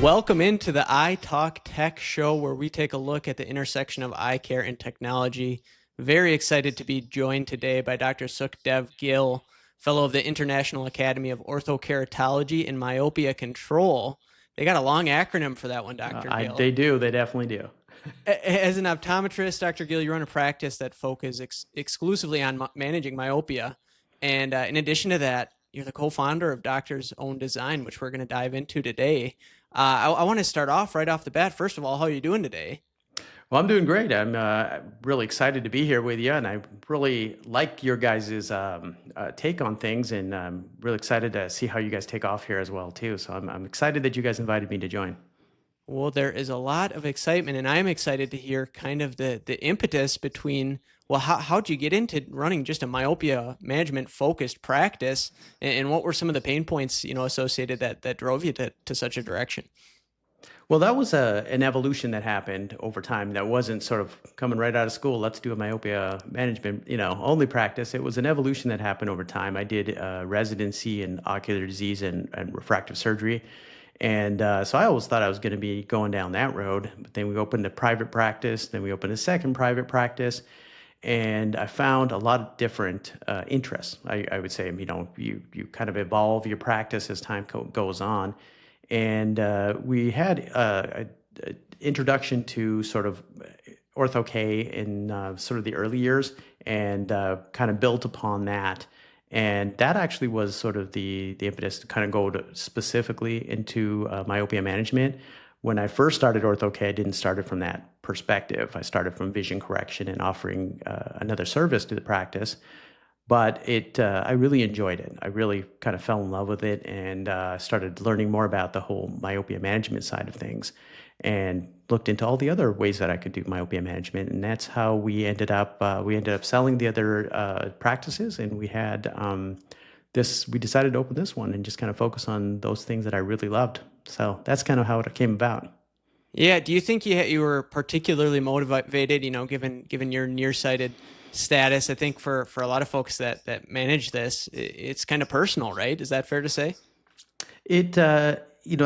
Welcome into the Eye.Talk.Tech show, where we take a look at the intersection of eye care and technology. Very excited to be joined today by Dr. Sukhdev Gill, fellow of the International Academy of Ortho-Keratology and Myopia Control. They got a long acronym for that one, Dr. Gill. They do. They definitely do. As an optometrist, Dr. Gill, you run a practice that focuses exclusively on managing myopia. And in addition to that, you're the co-founder of Doctor's Own Design, which we're going to dive into today. I want to start off right off the bat. First of all, how are you doing today? Well, I'm doing great. I'm really excited to be here with you, and I really like your guys' take on things, and I'm really excited to see how you guys take off here as well, too. So I'm excited that you guys invited me to join. Well, there is a lot of excitement, and I'm excited to hear kind of the impetus between, well, how'd you get into running just a myopia management focused practice, and what were some of the pain points, associated that drove you to such a direction? Well, that was an evolution that happened over time. That wasn't sort of coming right out of school. Let's do a myopia management, only practice. It was an evolution that happened over time. I did a residency in ocular disease and refractive surgery. And so I always thought I was going to be going down that road. But then we opened a private practice. Then we opened a second private practice. And I found a lot of different interests. I would say, you kind of evolve your practice as time goes on. And we had an introduction to sort of Ortho-K in sort of the early years, and kind of built upon that. And that actually was sort of the impetus to kind of go specifically into myopia management. When I first started Ortho-K, I didn't start it from that perspective. I started from vision correction and offering another service to the practice. But I really enjoyed it. I really kind of fell in love with it, and started learning more about the whole myopia management side of things, and looked into all the other ways that I could do myopia management. And that's how we ended up selling the other practices, and we had we decided to open this one and just kind of focus on those things that I really loved. So that's kind of how it came about. Yeah. Do you think you were particularly motivated, given your nearsighted status? I think for a lot of folks that manage this, it's kind of personal, right? Is that fair to say? I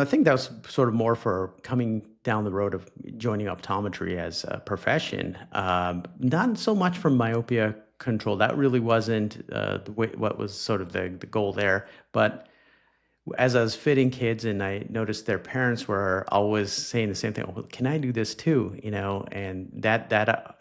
think that was sort of more for coming down the road of joining optometry as a profession. Not so much from myopia control. That really wasn't what was sort of the goal there. But as I was fitting kids, and I noticed their parents were always saying the same thing, "Well, can I do this too?" And that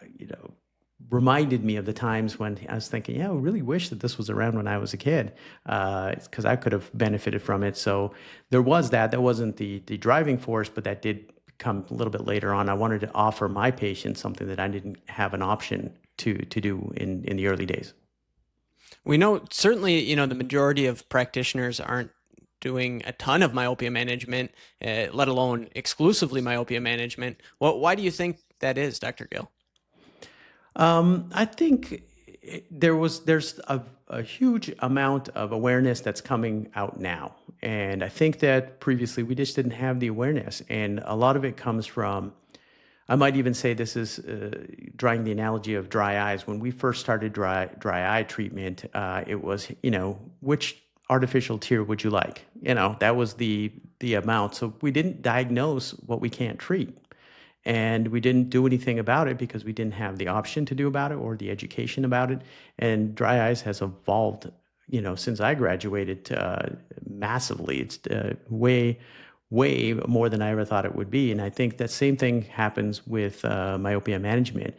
reminded me of the times when I was thinking, I really wish that this was around when I was a kid, because I could have benefited from it. So there was that. That wasn't the driving force, but that did come a little bit later on. I wanted to offer my patients something that I didn't have an option to do in the early days. We know certainly, the majority of practitioners aren't doing a ton of myopia management, let alone exclusively myopia management. Why do you think that is, Dr. Gill? I think there's a huge amount of awareness that's coming out now. And I think that previously we just didn't have the awareness. And a lot of it comes from, I might even say this is drawing the analogy of dry eyes. When we first started dry eye treatment, it was, which artificial tear would you like? That was the amount. So we didn't diagnose what we can't treat. And we didn't do anything about it because we didn't have the option to do about it or the education about it. And dry eyes has evolved, since I graduated massively. It's way more than I ever thought it would be. And I think that same thing happens with myopia management.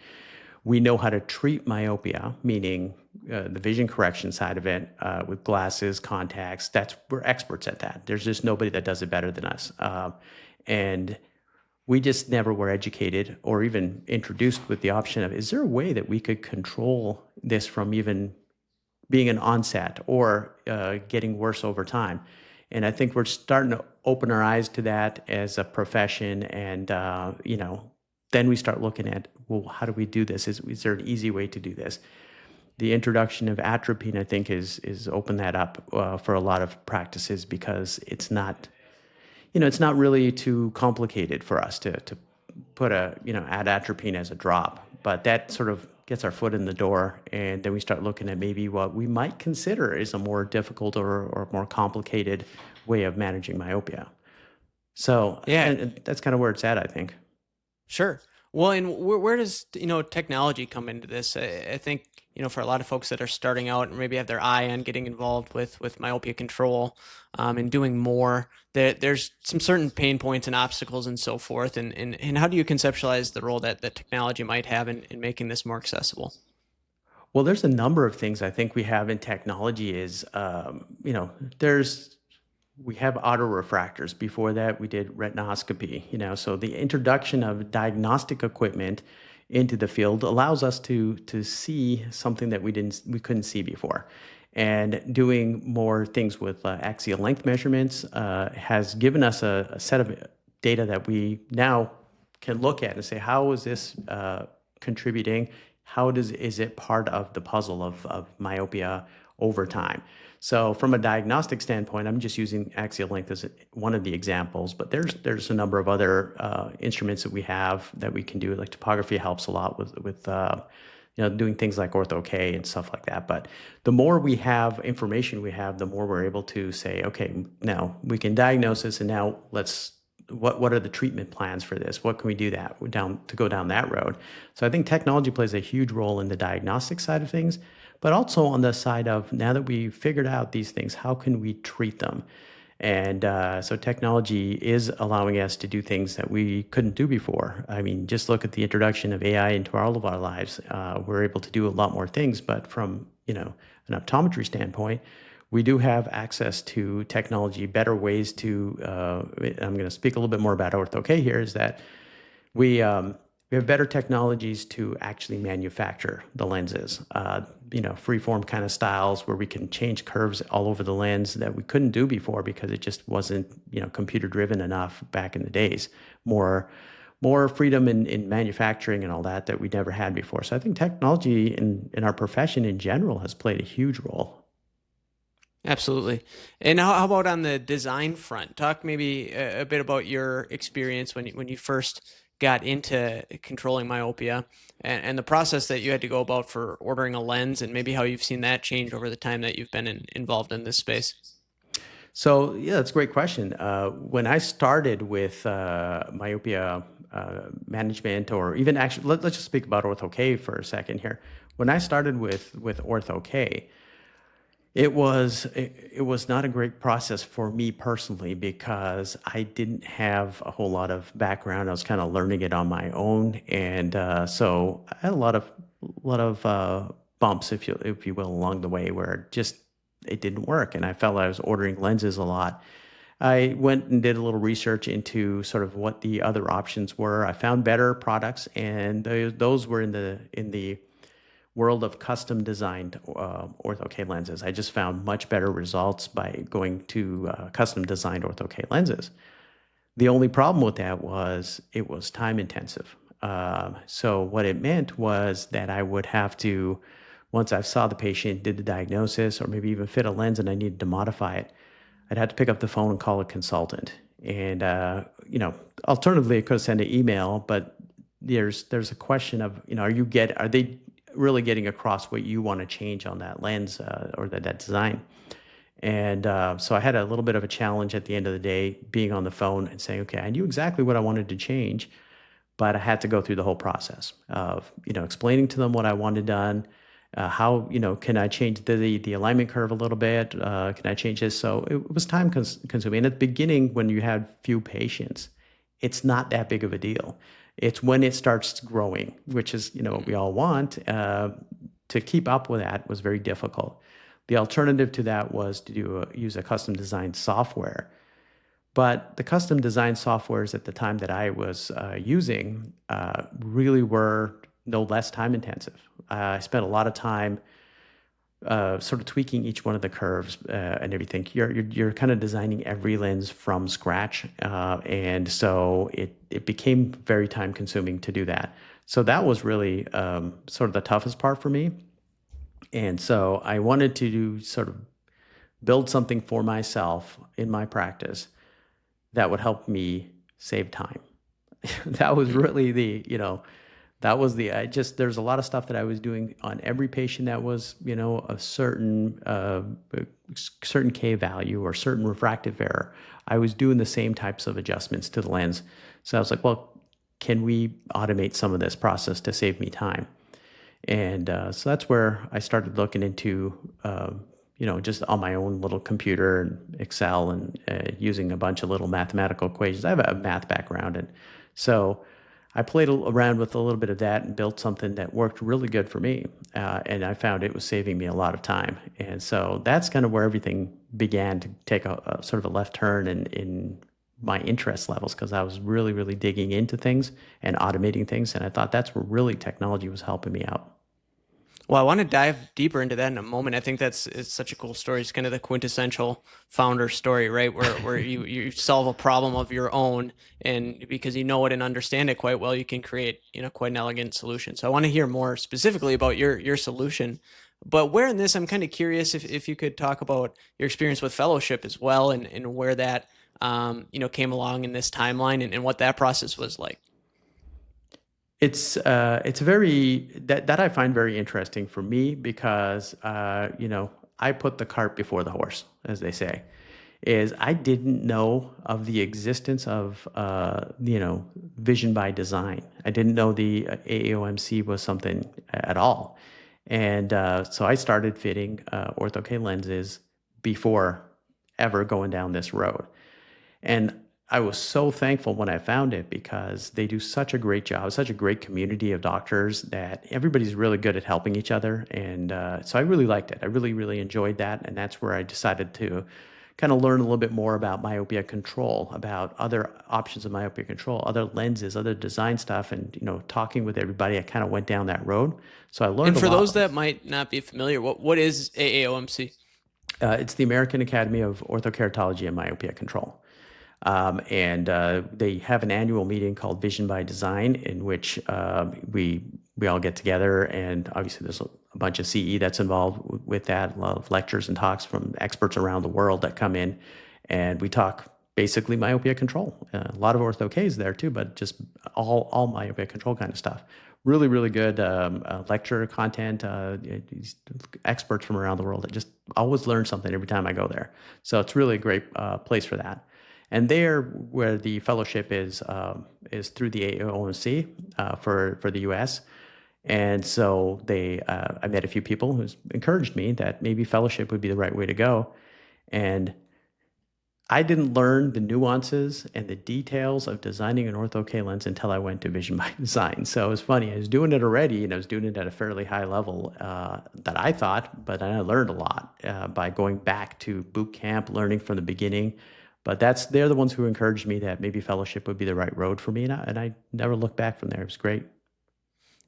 We know how to treat myopia, meaning the vision correction side of it, with glasses, contacts. We're experts at that. There's just nobody that does it better than us. And we just never were educated or even introduced with the option of, is there a way that we could control this from even being an onset or getting worse over time? And I think we're starting to open our eyes to that as a profession. And, then we start looking at, well, how do we do this? Is there an easy way to do this? The introduction of atropine, I think, is opened that up for a lot of practices, because it's not really too complicated for us to put add atropine as a drop, but that sort of gets our foot in the door, and then we start looking at maybe what we might consider is a more difficult or more complicated way of managing myopia. So, Yeah, and that's kind of where it's at, I think. sure. Well, and where does, technology come into this? I think, for a lot of folks that are starting out and maybe have their eye on getting involved with myopia control, and doing more, there's some certain pain points and obstacles and so forth. And how do you conceptualize the role that technology might have in making this more accessible? Well, there's a number of things I think we have in technology is, there's we have autorefractors. Before that, we did retinoscopy, so the introduction of diagnostic equipment into the field allows us to see something that we couldn't see before. And doing more things with axial length measurements has given us a set of data that we now can look at and say, how is this contributing? Is it part of the puzzle of myopia over time? So from a diagnostic standpoint, I'm just using axial length as one of the examples, but there's a number of other instruments that we have that we can do. Like topography helps a lot with doing things like Ortho-K and stuff like that. But the more we have information we have, the more we're able to say, okay, now we can diagnose this, and now what are the treatment plans for this? What can we do to go down that road? So I think technology plays a huge role in the diagnostic side of things, but also on the side of, now that we've figured out these things, how can we treat them? And so technology is allowing us to do things that we couldn't do before. I mean, just look at the introduction of AI into all of our lives. We're able to do a lot more things, but from an optometry standpoint, we do have access to technology, better ways to, I'm going to speak a little bit more about Ortho-K here, is that we have better technologies to actually manufacture the lenses, freeform kind of styles where we can change curves all over the lens that we couldn't do before because it just wasn't, computer driven enough back in the days. More freedom in manufacturing and all that we never had before. So I think technology in our profession in general has played a huge role. Absolutely. And how about on the design front? Talk maybe a bit about your experience when you first got into controlling myopia, and the process that you had to go about for ordering a lens, and maybe how you've seen that change over the time that you've been involved in this space. So yeah, that's a great question. When I started with myopia management, or even actually, let's just speak about Ortho-K for a second here. When I started with Ortho-K, it was not a great process for me personally because I didn't have a whole lot of background. I was kind of learning it on my own, and so I had a lot of bumps, if you will, along the way where it didn't work, and I felt I was ordering lenses a lot. I went and did a little research into sort of what the other options were. I found better products, and those were in the world of custom designed Ortho-K lenses. I just found much better results by going to custom designed Ortho-K lenses. The only problem with that was it was time intensive. So what it meant was that I would have to, once I saw the patient, did the diagnosis, or maybe even fit a lens and I needed to modify it, I'd have to pick up the phone and call a consultant. And alternatively, I could send an email, but there's a question of, are they really getting across what you want to change on that lens or that design? And so I had a little bit of a challenge at the end of the day, being on the phone and saying, okay, I knew exactly what I wanted to change, but I had to go through the whole process of, explaining to them what I wanted done, how, can I change the alignment curve a little bit? Can I change this? So it was time consuming. And at the beginning, when you had few patients, it's not that big of a deal. It's when it starts growing, which is, what we all want, to keep up with that was very difficult. The alternative to that was to use a custom designed software. But the custom design softwares at the time that I was using really were no less time intensive. I spent a lot of time sort of tweaking each one of the curves and everything. You're kind of designing every lens from scratch, and so it became very time consuming to do that. So that was really sort of the toughest part for me. And so I wanted to sort of build something for myself in my practice that would help me save time. That was really the that was there's a lot of stuff that I was doing on every patient that was, a certain K value or certain refractive error. I was doing the same types of adjustments to the lens. So I was like, well, can we automate some of this process to save me time? And so that's where I started looking into, just on my own little computer and Excel and using a bunch of little mathematical equations. I have a math background. And so I played around with a little bit of that and built something that worked really good for me. And I found it was saving me a lot of time. And so that's kind of where everything began to take a sort of a left turn in my interest levels, because I was really, really digging into things and automating things. And I thought that's where really technology was helping me out. Well, I want to dive deeper into that in a moment. I think it's such a cool story. It's kind of the quintessential founder story, right? Where you solve a problem of your own, and because you know it and understand it quite well, you can create, quite an elegant solution. So I want to hear more specifically about your solution. But where in this, I'm kind of curious if you could talk about your experience with fellowship as well, and where that came along in this timeline, and what that process was like. It's very that I find very interesting for me because I put the cart before the horse, as they say. Is I didn't know of the existence of vision by design. I didn't know the AAOMC was something at all, and so I started fitting Ortho-K lenses before ever going down this road. And I was so thankful when I found it, because they do such a great job, such a great community of doctors that everybody's really good at helping each other. And so I really liked it. I really, really enjoyed that. And that's where I decided to kind of learn a little bit more about myopia control, about other options of myopia control, other lenses, other design stuff. And, talking with everybody, I kind of went down that road. So I learned And a for lot. those that might not be familiar, what is AAOMC? It's the American Academy of Orthokeratology and Myopia Control. And they have an annual meeting called Vision by Design, in which we all get together, and obviously there's a bunch of CE that's involved with that, a lot of lectures and talks from experts around the world that come in, and we talk basically myopia control. A lot of Ortho-Ks there too, but just all myopia control kind of stuff. Really, really good lecture content. These experts from around the world that just always learn something every time I go there. So it's really a great place for that. And there, where the fellowship is through the AAOMC for the U.S. And so I met a few people who encouraged me that maybe fellowship would be the right way to go. And I didn't learn the nuances and the details of designing an Ortho-K lens until I went to Vision by Design. So it was funny. I was doing it already, and I was doing it at a fairly high level that I thought, but I learned a lot by going back to boot camp, learning from the beginning. But they're the ones who encouraged me that maybe fellowship would be the right road for me, and I never looked back from there. It was great.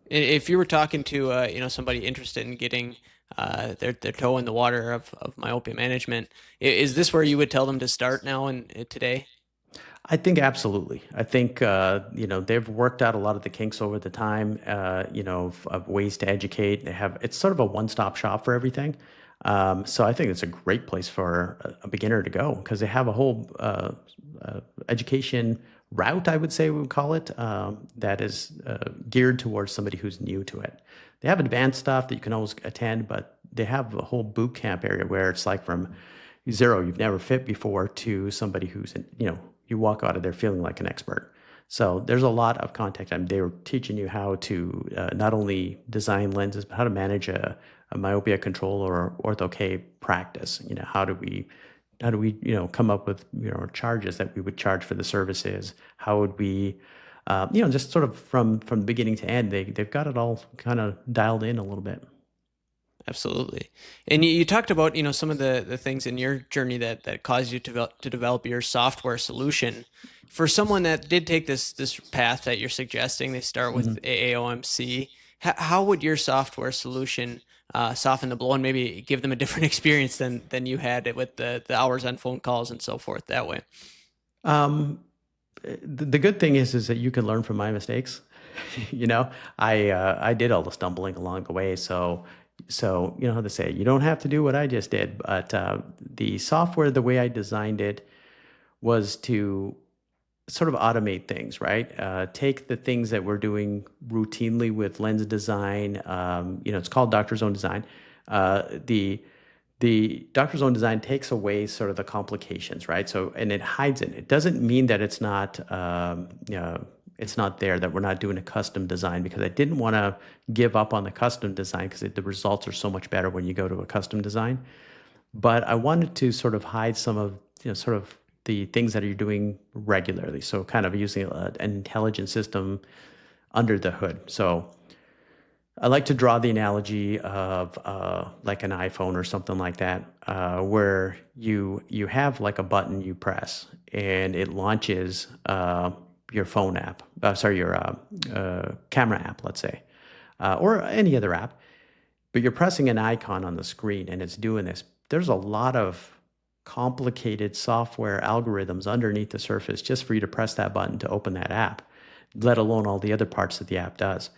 If you were talking to somebody interested in getting their toe in the water of myopia management, is this where you would tell them to start now and today? I think absolutely. I think they've worked out a lot of the kinks over the time. Of ways to educate. It's sort of a one-stop shop for everything. So I think it's a great place for a beginner to go, because they have a whole education route, I would say we would call it, that is geared towards somebody who's new to it. They have advanced stuff that you can always attend, but they have a whole boot camp area where it's like from zero, you've never fit before, to somebody who's, you walk out of there feeling like an expert. So there's a lot of content. They were teaching you how to not only design lenses, but how to manage a myopia control or Ortho-K practice. How do we come up with charges that we would charge for the services? How would we just sort of from beginning to end, they've got it all kind of dialed in a little bit. Absolutely. And you talked about, some of the things in your journey that caused you to develop your software solution. For someone that did take this path that you're suggesting, they start with AAOMC, how would your software solution soften the blow and maybe give them a different experience than you had with the hours on phone calls and so forth that way? The good thing is that you can learn from my mistakes. I did all the stumbling along the way. So you know how to say, you don't have to do what I just did. But the software, the way I designed it, was to sort of automate things, right? Take the things that we're doing routinely with lens design. It's called doctor's own design. The doctor's own design takes away sort of the complications, right? So, and it hides it. It doesn't mean that it's not there, that we're not doing a custom design, because I didn't want to give up on the custom design because the results are so much better when you go to a custom design. But I wanted to sort of hide some of, sort of the things that you're doing regularly. So kind of using an intelligent system under the hood. So I like to draw the analogy of like an iPhone or something like that, where you have like a button you press and it launches your phone app, your camera app, let's say, or any other app. But you're pressing an icon on the screen and it's doing this. There's a lot of complicated software algorithms underneath the surface just for you to press that button to open that app, let alone all the other parts that the app does.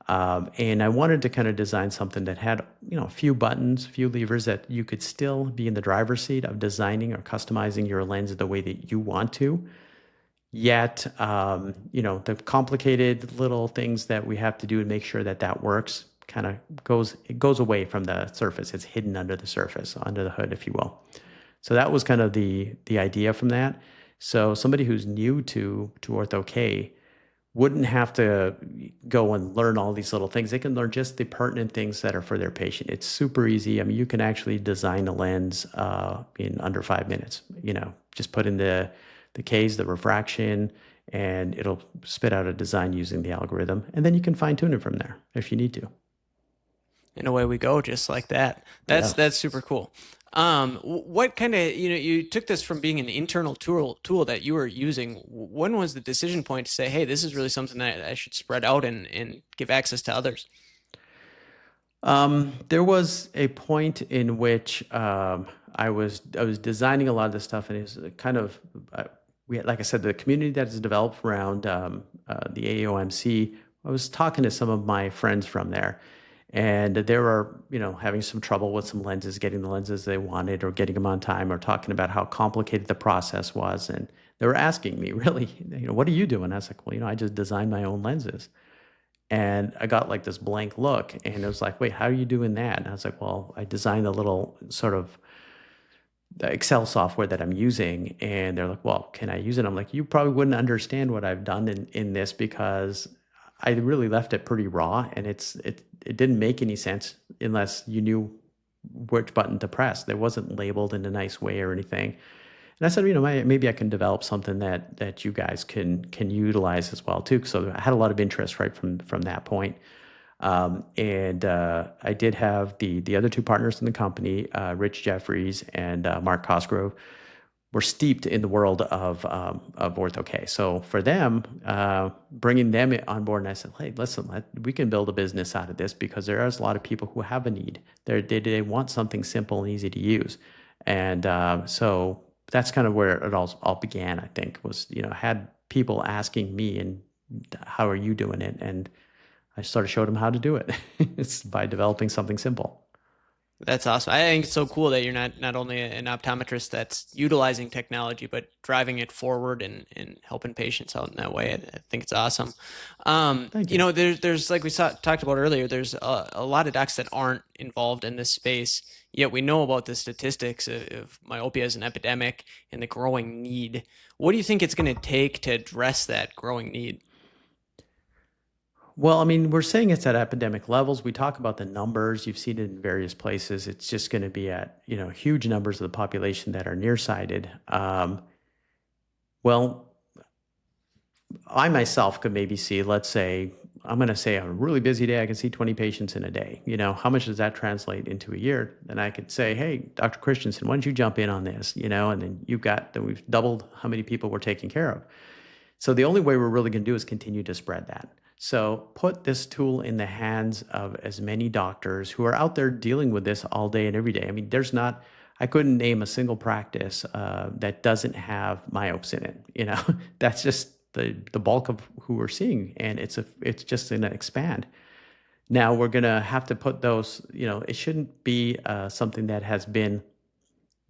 And I wanted to kind of design something that had, a few buttons, a few levers that you could still be in the driver's seat of designing or customizing your lens the way that you want to. Yet, the complicated little things that we have to do to make sure that that works kind of goes away from the surface. It's hidden under the surface, under the hood, if you will. So that was kind of the idea from that. So somebody who's new to Ortho-K wouldn't have to go and learn all these little things. They can learn just the pertinent things that are for their patient. It's super easy. I mean, you can actually design a lens in under 5 minutes. Just put in the Ks, the refraction, and it'll spit out a design using the algorithm. And then you can fine tune it from there if you need to. And away we go, just like that. That's super cool. What kind of, you took this from being an internal tool that you were using. When was the decision point to say, hey, this is really something that I should spread out and give access to others? There was a point in which I was designing a lot of this stuff, and it was kind of, we had, like I said, the community that is developed around the AAOMC. I was talking to some of my friends from there, and they were, having some trouble with some lenses, getting the lenses they wanted or getting them on time, or talking about how complicated the process was. And they were asking me, really, what are you doing? I was like, well, I just designed my own lenses. And I got like this blank look, and it was like, wait, how are you doing that? And I was like, well, I designed a little sort of Excel software that I'm using. And they're like, well, can I use it? I'm like, you probably wouldn't understand what I've done in this, because I really left it pretty raw, and it didn't make any sense unless you knew which button to press. It wasn't labeled in a nice way or anything. And I said, maybe I can develop something that you guys can utilize as well too. So I had a lot of interest right from that point. And I did have the other two partners in the company, Rich Jeffries and Mark Cosgrove, were steeped in the world of Ortho-K. So for them, bringing them on board, and I said, hey, listen, we can build a business out of this, because there is a lot of people who have a need. They want something simple and easy to use. And so that's kind of where it all began, I think, was, had people asking me, and how are you doing it? And I sort of showed them how to do it. It's by developing something simple. That's awesome. I think it's so cool that you're not only an optometrist that's utilizing technology, but driving it forward and helping patients out in that way. I think it's awesome. Thank you. There's like we talked about earlier, there's a lot of docs that aren't involved in this space, yet we know about the statistics of myopia as an epidemic and the growing need. What do you think it's going to take to address that growing need? Well, I mean, we're saying it's at epidemic levels. We talk about the numbers. You've seen it in various places. It's just going to be at, huge numbers of the population that are nearsighted. Well, I myself could maybe see, let's say, I'm going to say on a really busy day, I can see 20 patients in a day. How much does that translate into a year? Then I could say, hey, Dr. Christenson, why don't you jump in on this? And then we've doubled how many people we're taking care of. So the only way we're really going to do is continue to spread that. So put this tool in the hands of as many doctors who are out there dealing with this all day and every day. I mean, I couldn't name a single practice that doesn't have myopes in it. That's just the bulk of who we're seeing, and it's just going to expand. Now we're going to have to put those, it shouldn't be something that has been,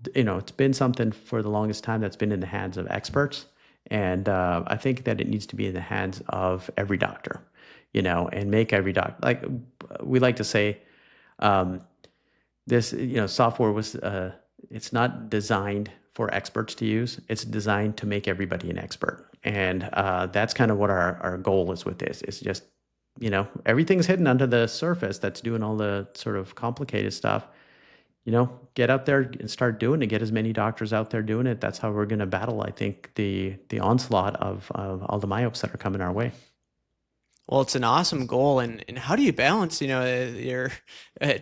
it's been something for the longest time that's been in the hands of experts. And I think that it needs to be in the hands of every doctor, and make every doctor, like we like to say, um, this, software it's not designed for experts to use. It's designed to make everybody an expert. And that's kind of what our goal is with this. It's just, everything's hidden under the surface that's doing all the sort of complicated stuff. Get out there and start doing it. Get as many doctors out there doing it. That's how we're going to battle, I think, the onslaught of all the myopes that are coming our way. Well, it's an awesome goal. And how do you balance, your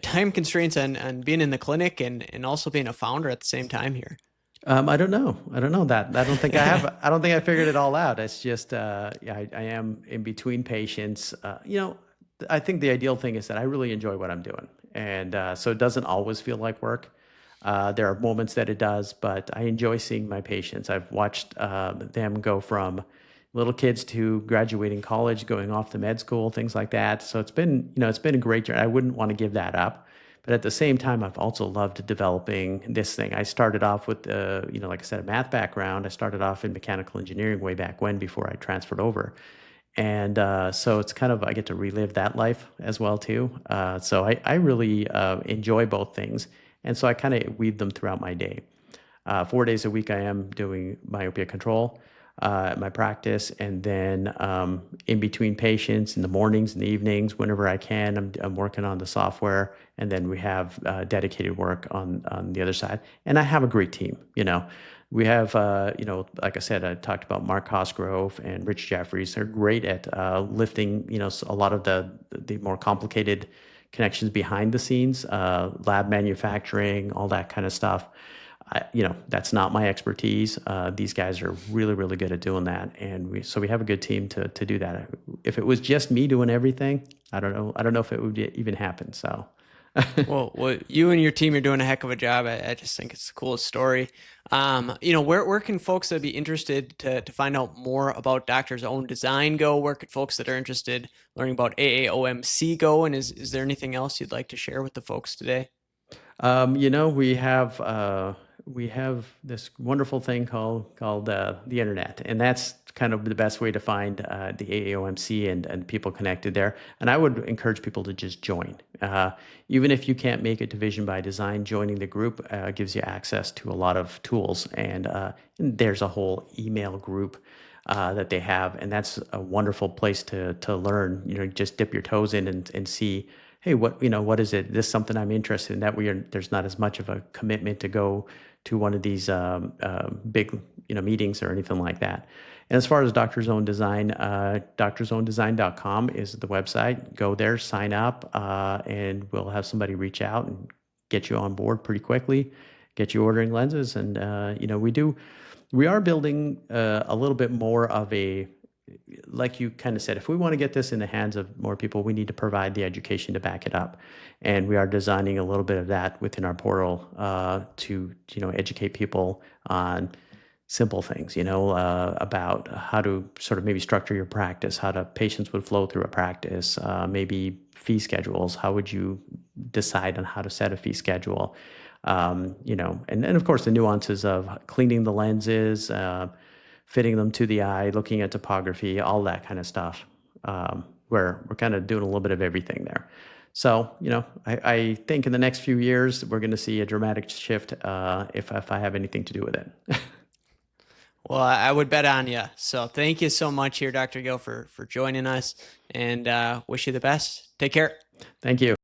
time constraints on being in the clinic and also being a founder at the same time here? I don't know. I don't know that. I don't think I have. I don't think I figured it all out. It's just, yeah, I am in between patients. I think the ideal thing is that I really enjoy what I'm doing, and so it doesn't always feel like work. There are moments that it does, but I enjoy seeing my patients. I've watched them go from little kids to graduating college, going off to med school, things like that. So it's been a great journey. I wouldn't want to give that up. But at the same time, I've also loved developing this thing. I started off with, like I said, a math background. I started off in mechanical engineering way back when, before I transferred over. And so it's kind of, I get to relive that life as well, too. So I really enjoy both things. And so I kind of weave them throughout my day. 4 days a week, I am doing myopia control at my practice, and then in between patients, in the mornings and the evenings, whenever I can, I'm working on the software, and then we have dedicated work on the other side. And I have a great team. We have, like I said, I talked about Mark Cosgrove and Rich Jeffries. They're great at lifting, a lot of the more complicated connections behind the scenes, lab manufacturing, all that kind of stuff. That's not my expertise. These guys are really, really good at doing that. And we have a good team to do that. If it was just me doing everything, I don't know. I don't know if it would even happen. So. Well, you and your team are doing a heck of a job. I just think it's the coolest story. Where can folks that be interested to find out more about Doctor's Own Design go? Where could folks that are interested learning about AAOMC go? And is there anything else you'd like to share with the folks today? We have this wonderful thing called the internet, and that's kind of the best way to find the AAOMC and people connected there. And I would encourage people to just join. Even if you can't make it to Vision by Design, joining the group gives you access to a lot of tools, and there's a whole email group that they have, and that's a wonderful place to learn. Just dip your toes in and see, hey, what is it? This is something I'm interested in. There's not as much of a commitment to go to one of these big meetings or anything like that. And as far as Doctor's Own Design, doctorsowndesign.com is the website. Go there, sign up, and we'll have somebody reach out and get you on board pretty quickly, get you ordering lenses. And we are building a little bit more of a, like you kind of said, if we want to get this in the hands of more people, we need to provide the education to back it up. And we are designing a little bit of that within our portal to educate people on simple things, about how to sort of maybe structure your practice, how patients would flow through a practice, maybe fee schedules. How would you decide on how to set a fee schedule? And then of course the nuances of cleaning the lenses, fitting them to the eye, looking at topography, all that kind of stuff. Where we're kind of doing a little bit of everything there. So, I think in the next few years, we're going to see a dramatic shift if I have anything to do with it. Well, I would bet on you. So thank you so much here, Dr. Gill, for joining us, and wish you the best. Take care. Thank you.